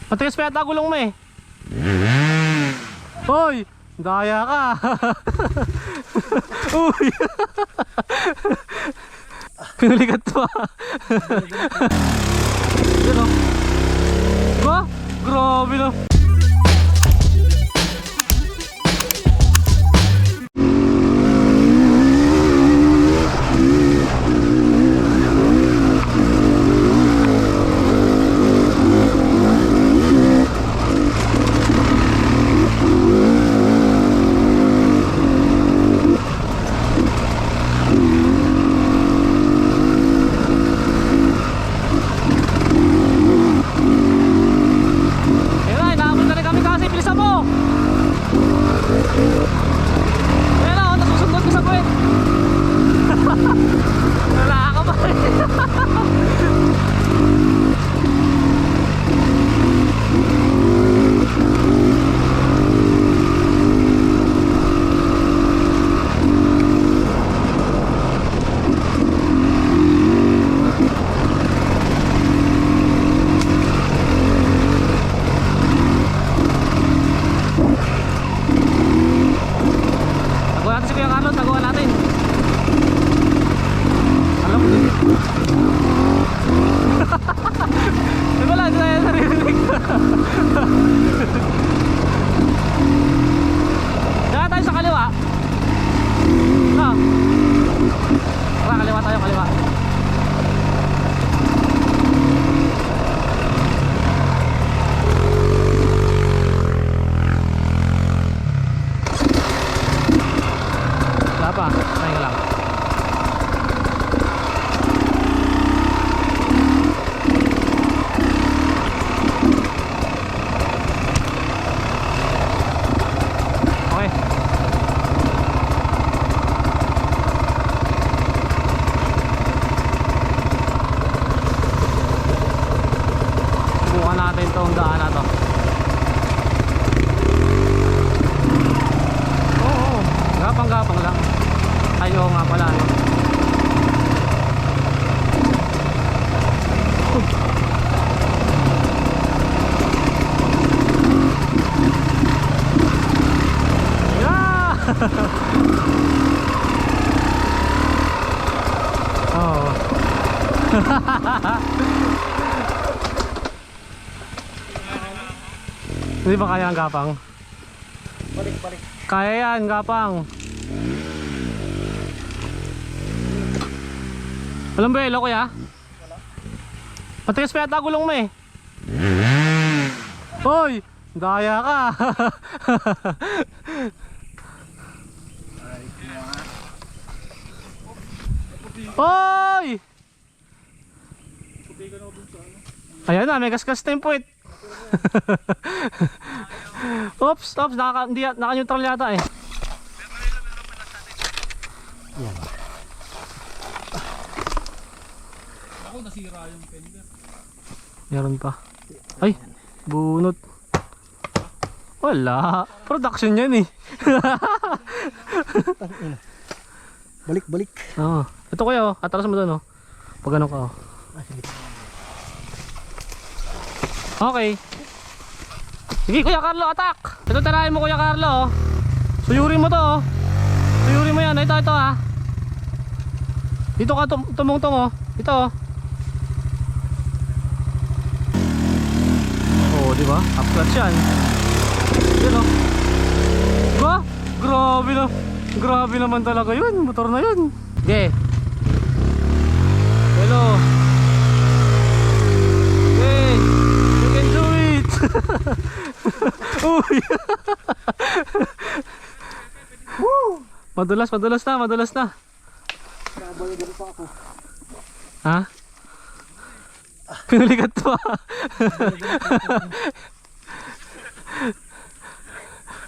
Matigas pa yata gulong mo eh. Hoy! Daya ka. Uy. Pinulikat pa. Yan o. Ba? Grabe na. Hindi ba kaya ang gapang? Balik. Kaya yan, gapang. Walang belo kuya? Wala. Matigas pa yata gulong mo eh. Hoy! Daya ka. Hoy! Ayan na, may gasgas na yung puwit. Oops, naka-neutral yata eh. Yan. Ako nasira yung fender. Meron pa. Ay, bunot. Wala. Production yan eh. Balik. Oo. Ito kuya oh, atras mo doon oh. Pag ano ka oh. Okay. Sige Kuya Carlo, attack! Ito tarahin mo Kuya Carlo oh. Suyurin mo to oh. Suyurin mo yan, ito ha. Dito ka tumungtong oh. Ito oh. Oh, di ba? Up clutch yan. Yan oh. Ba? Grabe na. Grabe naman talaga yun, motor na yun. Okay. Hello. Hey, you can do it. Uy. Woo! Madulas na. Nabalik pa ako. Ha? Pinulikat pa.